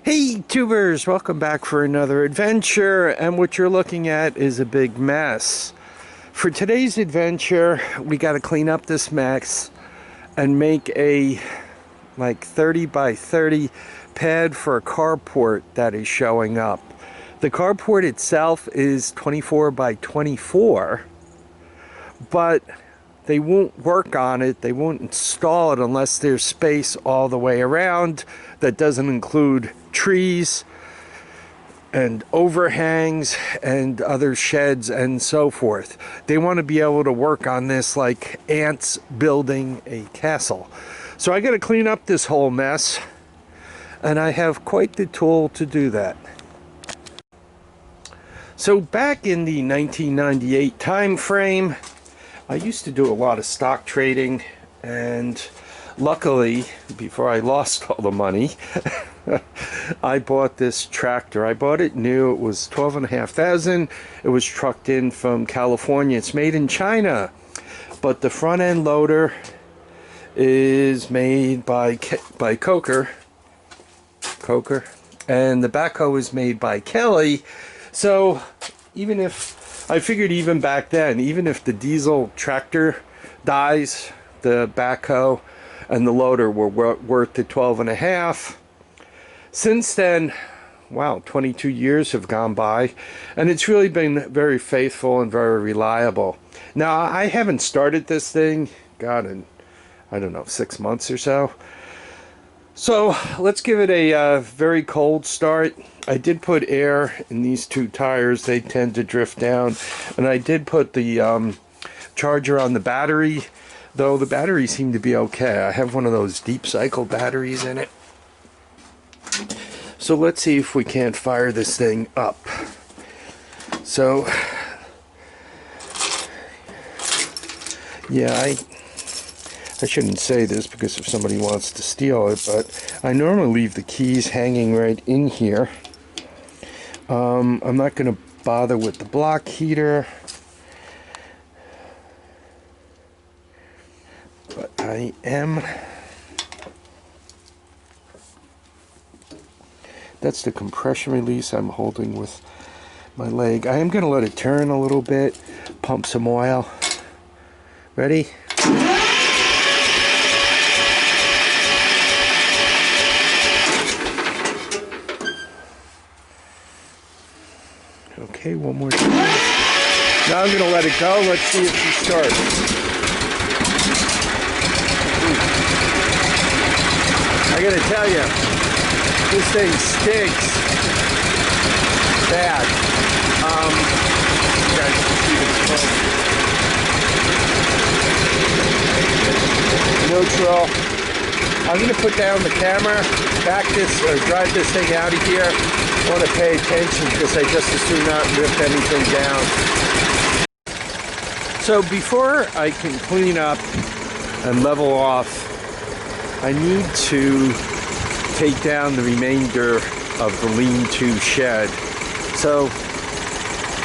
Hey tubers, welcome back for another adventure, and what you're looking at is a big mess. For today's adventure, we got to clean up this mess and make a like 30 by 30 pad for a carport that is showing up. The carport itself is 24 by 24, but they won't work on it, they won't install it unless there's space all the way around. That doesn't include trees and overhangs and other sheds and so forth. They want to be able to work on this like ants building a castle. So I got to clean up this whole mess, and I have quite the tool to do that. So back in the 1998 time frame, I used to do a lot of stock trading, and luckily, before I lost all the money, I bought this tractor. I bought it new. It was $12,500. It was trucked in from California. It's made in China, but the front end loader is made by Coker, and the backhoe is made by Kelly. So even if I figured, even back then, even if the diesel tractor dies, the backhoe and the loader were worth the 12.5. Since then, wow, 22 years have gone by, and it's really been very faithful and very reliable. Now, I haven't started this thing, God, in, I don't know, 6 months or so. So let's give it a very cold start. I did put air in these two tires. They tend to drift down. And I did put the charger on the battery, though the batteries seem to be okay. I have one of those deep cycle batteries in it. So let's see if we can't fire this thing up. So, yeah, I shouldn't say this because if somebody wants to steal it, but I normally leave the keys hanging right in here. I'm not going to bother with the block heater, but I am. That's the compression release I'm holding with my leg. I am going to let it turn a little bit, pump some oil. Ready? Okay, one more time. Now I'm going to let it go. Let's see if she starts. I got to tell you, this thing stinks bad. You guys can see this smoke. Neutral. I'm going to put down the camera, back this, or drive this thing out of here. I want to pay attention because I just as soon not rip anything down. So before I can clean up and level off, I need to take down the remainder of the lean-to shed. So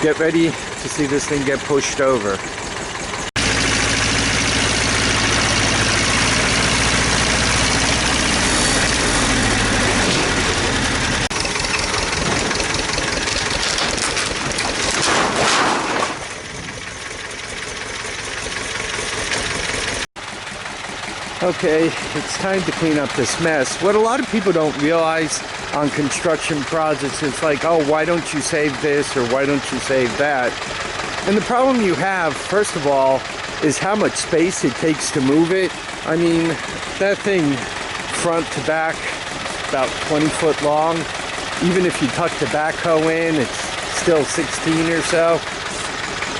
get ready to see this thing get pushed over. Okay, it's time to clean up this mess. What a lot of people don't realize on construction projects is like, oh, why don't you save this or why don't you save that? And the problem you have, first of all, is how much space it takes to move it. I mean, that thing, front to back, about 20 foot long. Even if you tuck the backhoe in, it's still 16 or so.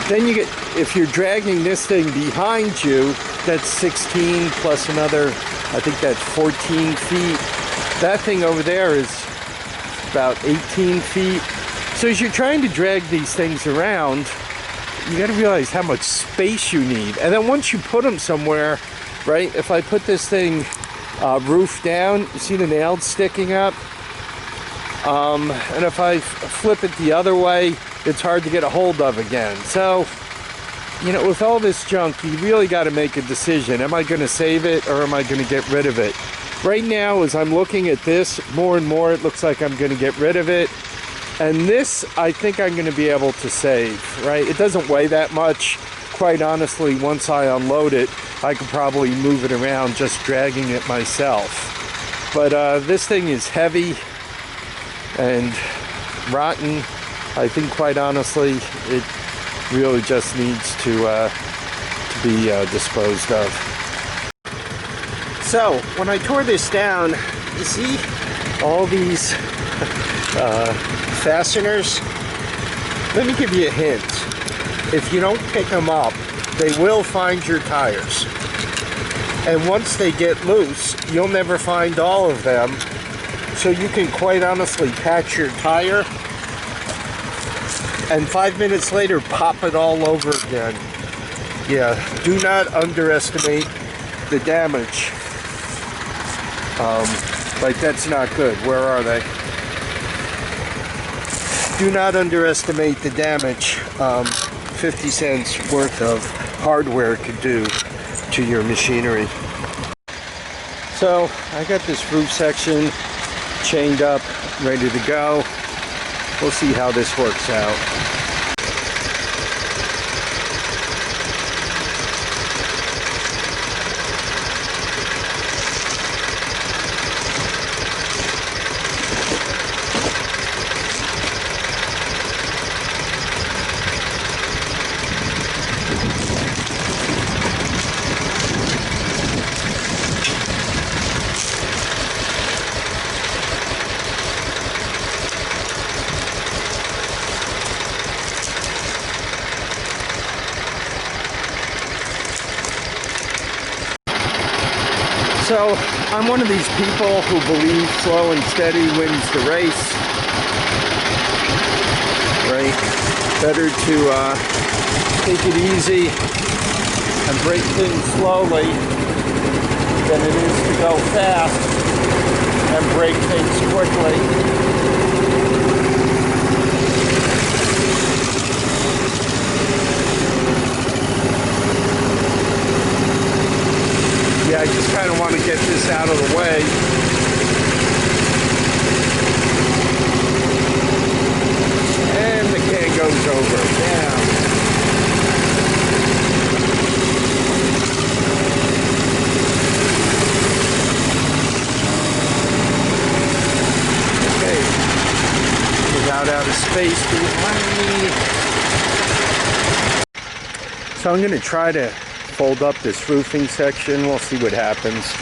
Then you get, if you're dragging this thing behind you, that's 16 plus another, I think that's 14 feet. That thing over there is about 18 feet. So as you're trying to drag these things around, you got to realize how much space you need. And then once you put them somewhere, right, if I put this thing roof down, you see the nails sticking up? And if I flip it the other way, it's hard to get a hold of again. So, you know, with all this junk, you really got to make a decision. Am I going to save it or am I going to get rid of it? Right now, as I'm looking at this, more and more, it looks like I'm going to get rid of it. And this, I think I'm going to be able to save, right? It doesn't weigh that much. Quite honestly, once I unload it, I could probably move it around just dragging it myself. But this thing is heavy and rotten. I think, quite honestly, it really just needs to be disposed of. So, when I tore this down, you see all these fasteners? Let me give you a hint. If you don't pick them up, they will find your tires. And once they get loose, you'll never find all of them. So you can quite honestly patch your tire and 5 minutes later pop it all over again. Yeah, do not underestimate the damage. Like, that's not good. Where are they? Do not underestimate the damage 50 cents worth of hardware could do to your machinery. So I got this roof section chained up, ready to go. We'll see how this works out. So, I'm one of these people who believe slow and steady wins the race. Right? Better to take it easy and break things slowly than it is to go fast and break things quickly. Yeah, I just kind of want to get this out of the way. And the can goes over. Down. Okay. Get out of space behind me. So I'm going to try to fold up this roofing section. We'll see what happens.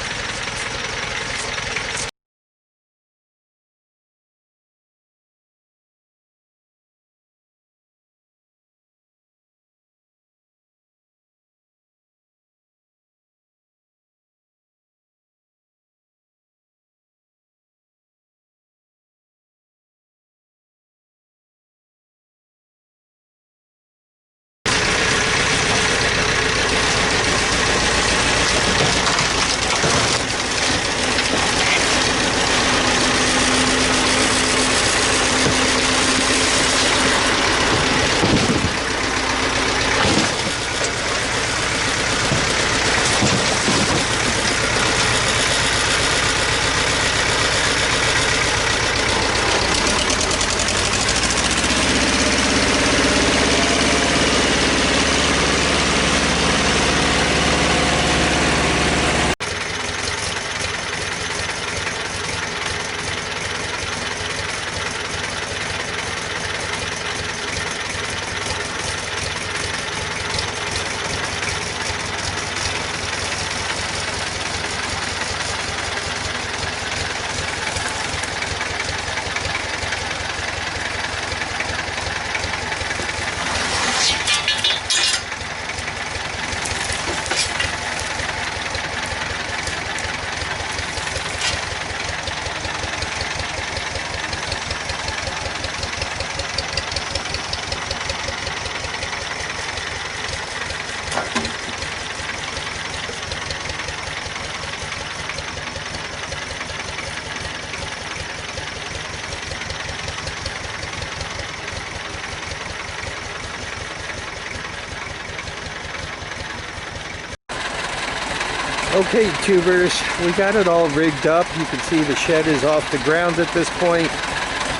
Okay, tubers, we got it all rigged up. You can see the shed is off the ground at this point,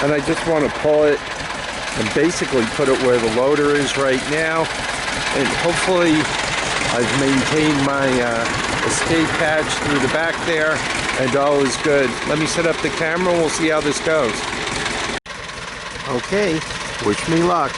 and I just want to pull it and basically put it where the loader is right now, and hopefully I've maintained my escape hatch through the back there, and all is good. Let me set up the camera and we'll see how this goes. Okay, wish me luck.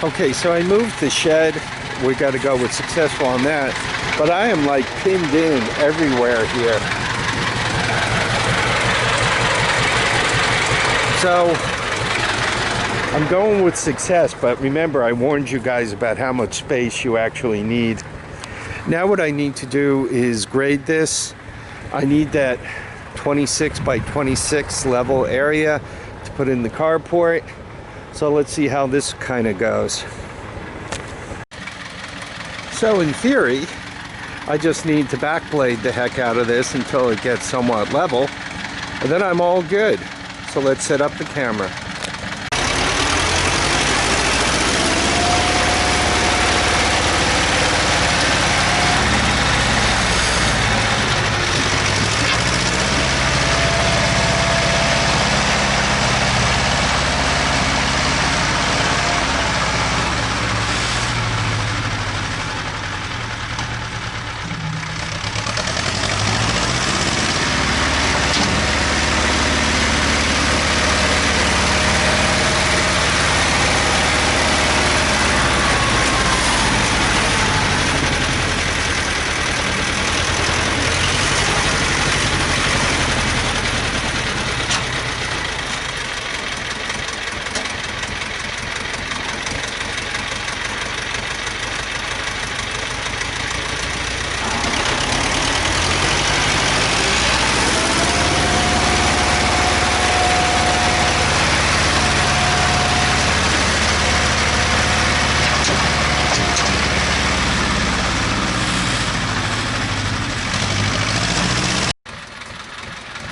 Okay, so I moved the shed. We got to go with successful on that. But I am like pinned in everywhere here. So I'm going with success, but remember I warned you guys about how much space you actually need. Now what I need to do is grade this. I need that 26 by 26 level area to put in the carport. So let's see how this kind of goes. So in theory, I just need to backblade the heck out of this until it gets somewhat level, and then I'm all good. So let's set up the camera.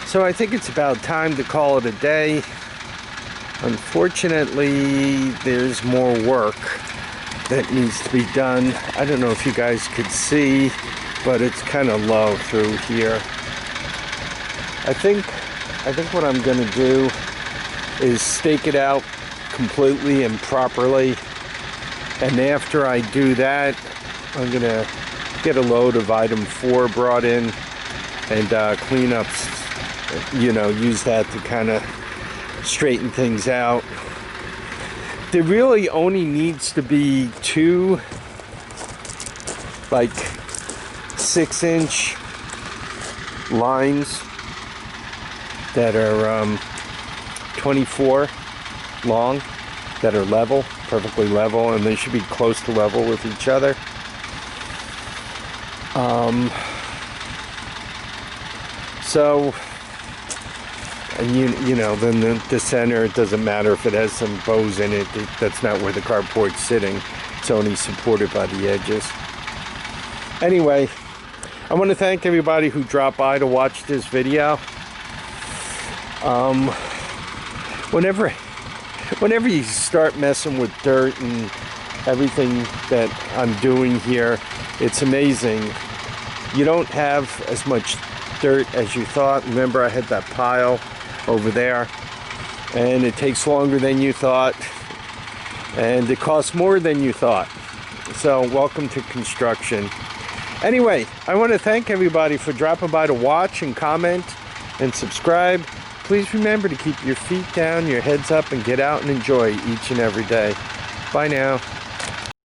So I think it's about time to call it a day. Unfortunately, there's more work that needs to be done. I don't know if you guys could see, but it's kind of low through here. I think what I'm going to do is stake it out completely and properly. And after I do that, I'm going to get a load of item 4 brought in and clean up, use that to kind of straighten things out. There really only needs to be 2 like 6-inch lines that are 24 long, that are level, perfectly level, and they should be close to level with each other. So, and then the center, it doesn't matter if it has some bows in it. That's not where the carport's sitting. It's only supported by the edges. Anyway, I want to thank everybody who dropped by to watch Whenever you start messing with dirt and everything that I'm doing here, it's amazing. You don't have as much dirt as you thought. Remember, I had that pile over there, and it takes longer than you thought, and it costs more than you thought. So welcome to construction. Anyway, I want to thank everybody for dropping by to watch and comment and subscribe. Please remember to keep your feet down, your heads up, and get out and enjoy each and every day. Bye now.